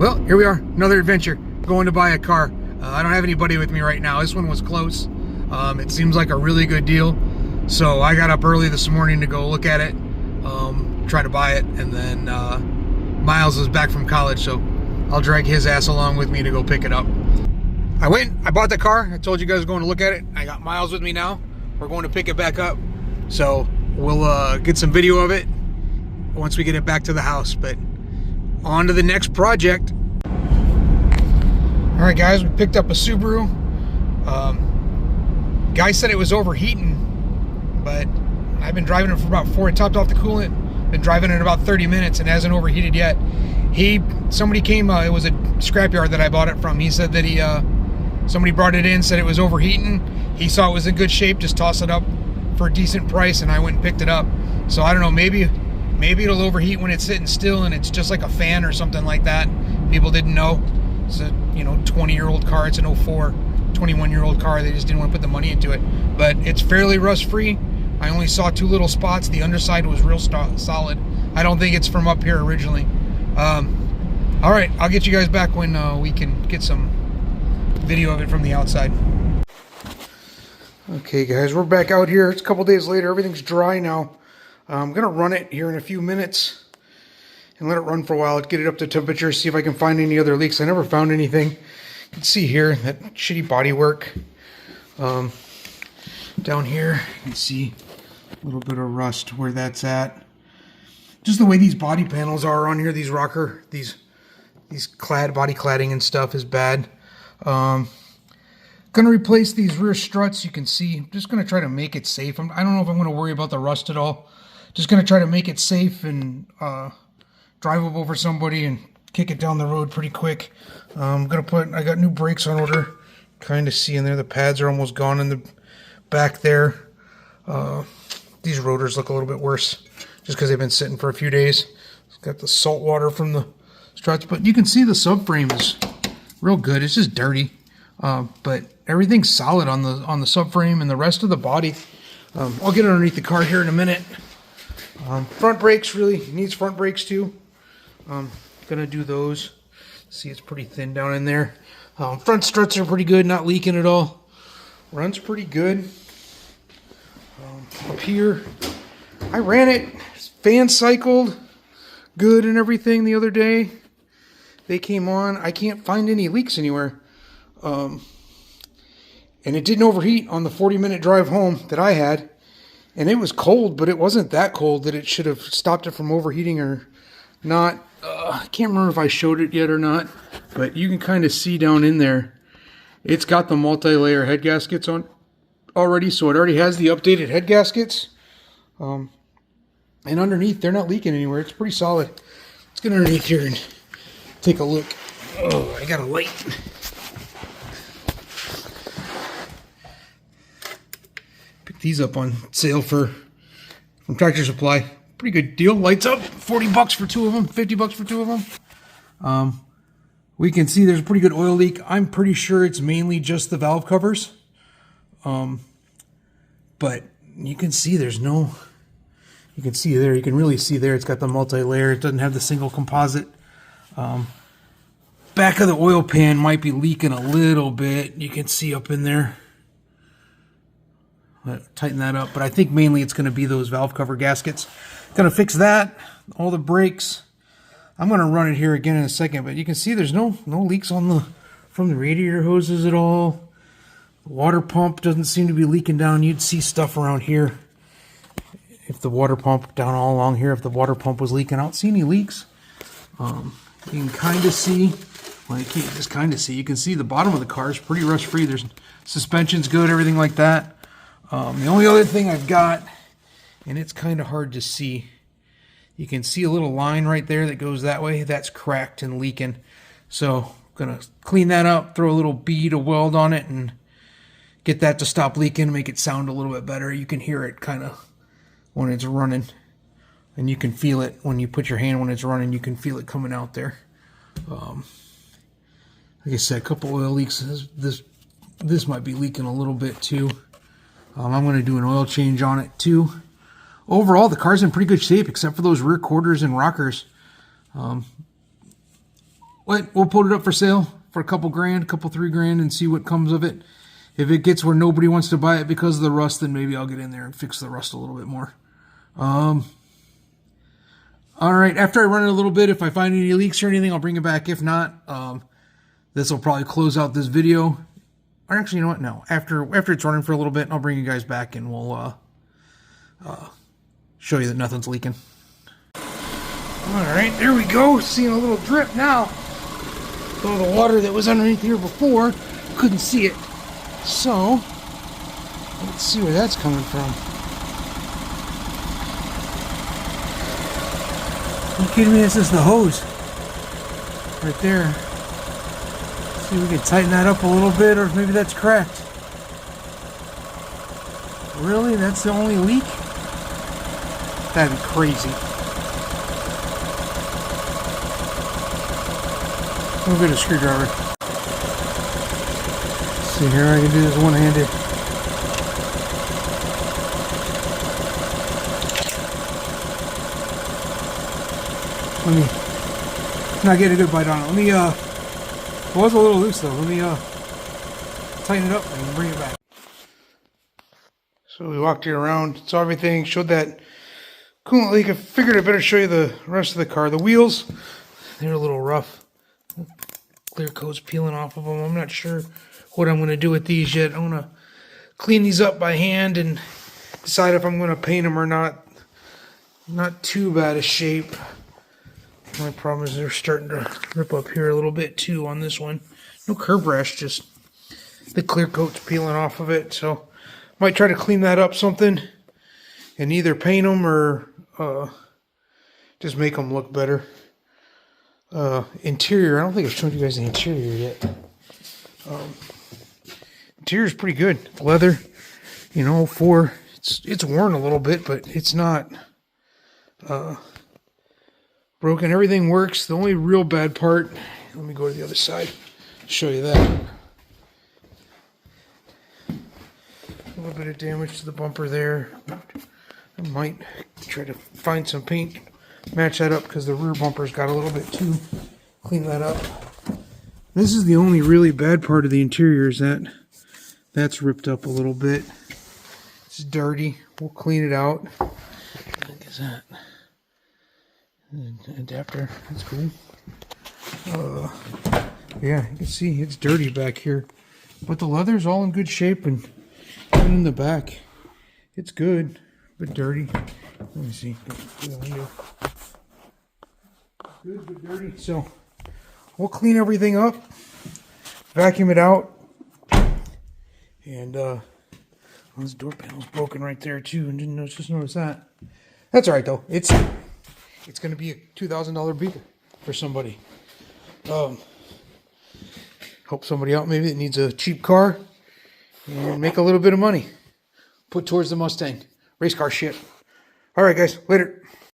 Well, here we are, another adventure, going to buy a car. I don't have anybody with me right now. This one was close. It seems like a really good deal. So I got up early this morning to go look at it, try to buy it, and then Miles is back from college, so I'll drag his ass along with me to go pick it up. I bought the car. I told you guys I was going to look at it. I got Miles with me now. We're going to pick it back up. So we'll get some video of it once we get it back to the house. But on to the next project. All right, guys, we picked up a Subaru. Guy said it was overheating, but I've been driving it for about it topped off the coolant. Been driving it about 30 minutes and hasn't overheated yet. Somebody came, it was a scrapyard that I bought it from. He said that somebody brought it in, said it was overheating. He saw it was in good shape, just toss it up for a decent price, and I went and picked it up. So I don't know, maybe it'll overheat when it's sitting still and it's just like a fan or something like that. People didn't know. It's a 20-year-old car. It's an 04, 21-year-old car. They just didn't want to put the money into it. But it's fairly rust-free. I only saw 2 little spots. The underside was real solid. I don't think it's from up here originally. All right, I'll get you guys back when we can get some video of it from the outside. Okay, guys, we're back out here. It's a couple days later. Everything's dry now. I'm gonna run it here in a few minutes and let it run for a while, get it up to temperature, see if I can find any other leaks. I never found anything. You can see here that shitty bodywork. Down here, you can see a little bit of rust where that's at. Just the way these body panels are on here, these body cladding and stuff is bad. Gonna replace these rear struts. You can see, I'm just gonna try to make it safe. I don't know if I'm gonna worry about the rust at all. Just gonna try to make it safe and drive up over somebody and kick it down the road pretty quick. I got new brakes on order. Kind of see in there, the pads are almost gone in the back there. These rotors look a little bit worse just because they've been sitting for a few days. It's got the salt water from the struts, but you can see the subframe is real good. It's just dirty, but everything's solid on the subframe and the rest of the body. I'll get underneath the car here in a minute. Front brakes really needs front brakes too. Gonna do those. See, it's pretty thin down in there. Front struts are pretty good, not leaking at all. Runs pretty good. Up here, I ran it, fan cycled, good and everything the other day. They came on. I can't find any leaks anywhere. And it didn't overheat on the 40-minute drive home that I had. And it was cold, but it wasn't that cold that it should have stopped it from overheating or not. I can't remember if I showed it yet or not, but you can kind of see down in there. It's got the multi-layer head gaskets on already, so it already has the updated head gaskets. And underneath, they're not leaking anywhere. It's pretty solid. Let's get underneath here and take a look. Oh, I got a light. Picked these up on sale from Tractor Supply. Pretty good deal. Lights up. 40 bucks for 2 of them. 50 bucks for 2 of them. We can see there's a pretty good oil leak. I'm pretty sure it's mainly just the valve covers. But you can see there's no... You can see there. You can really see there. It's got the multi-layer. It doesn't have the single composite. Back of the oil pan might be leaking a little bit. You can see up in there. Tighten that up, but I think mainly it's going to be those valve cover gaskets. Going to fix that, all the brakes. I'm going to run it here again in a second, but you can see there's no leaks from the radiator hoses at all. The water pump doesn't seem to be leaking down. You'd see stuff around here if the water pump down all along here, if the water pump was leaking. I don't see any leaks. You can kind of see, well, you can't just kind of see. You can see the bottom of the car is pretty rust free. There's suspension's good, everything like that. The only other thing I've got, and it's kind of hard to see, you can see a little line right there that goes that way. That's cracked and leaking. So I'm going to clean that up, throw a little bead of weld on it, and get that to stop leaking, make it sound a little bit better. You can hear it kind of when it's running, and you can feel it when you put your hand when it's running. You can feel it coming out there. Like I said, a couple oil leaks. This might be leaking a little bit too. I'm going to do an oil change on it too. Overall, the car's in pretty good shape except for those rear quarters and rockers. we'll put it up for sale for a couple grand, couple $3,000, and see what comes of it. If it gets where nobody wants to buy it because of the rust, then maybe I'll get in there and fix the rust a little bit more. All right, after I run it a little bit, if I find any leaks or anything, I'll bring it back. If not, this will probably close out this video. Or actually, you know what? No. After it's running for a little bit, I'll bring you guys back and we'll show you that nothing's leaking. All right, there we go. Seeing a little drip now. All the water that was underneath here before, couldn't see it. So, let's see where that's coming from. Are you kidding me? This is the hose. Right there. Let's see if we can tighten that up a little bit, or maybe that's cracked. Really? That's the only leak? That'd be crazy. I'll get a screwdriver. Let's see here, I can do this one-handed. Let me, not getting a good bite on it. Let me, it was a little loose though. Let me, tighten it up and bring it back. So we walked it around, saw everything, showed that coolant leak. I figured I better show you the rest of the car. The wheels, they're a little rough. Clear coat's peeling off of them. I'm not sure what I'm going to do with these yet. I'm going to clean these up by hand and decide if I'm going to paint them or not. Not too bad a shape. My problem is they're starting to rip up here a little bit too on this one. No curb rash, just the clear coat's peeling off of it. So might try to clean that up something and either paint them or just make them look better. Interior, I don't think I've shown you guys the interior yet. Interior is pretty good. The leather, you know, it's worn a little bit, but it's not broken. Everything works. The only real bad part, let me go to the other side, show you that. A little bit of damage to the bumper there. I might try to find some paint, match that up, because the rear bumper's got a little bit too. Clean that up. This is the only really bad part of the interior, is that's ripped up a little bit. It's dirty. We'll clean it out. What is that? An adapter. That's cool. Yeah, you can see it's dirty back here, but the leather's all in good shape, and even in the back, it's good, but dirty. Let me see. Good but dirty. So we'll clean everything up, vacuum it out, and this door panel's broken right there too, and didn't just notice that. That's all right though. It's going to be a $2,000 beater for somebody. Help somebody out maybe that needs a cheap car and make a little bit of money. Put towards the Mustang. Race car shit. All right, guys. Later.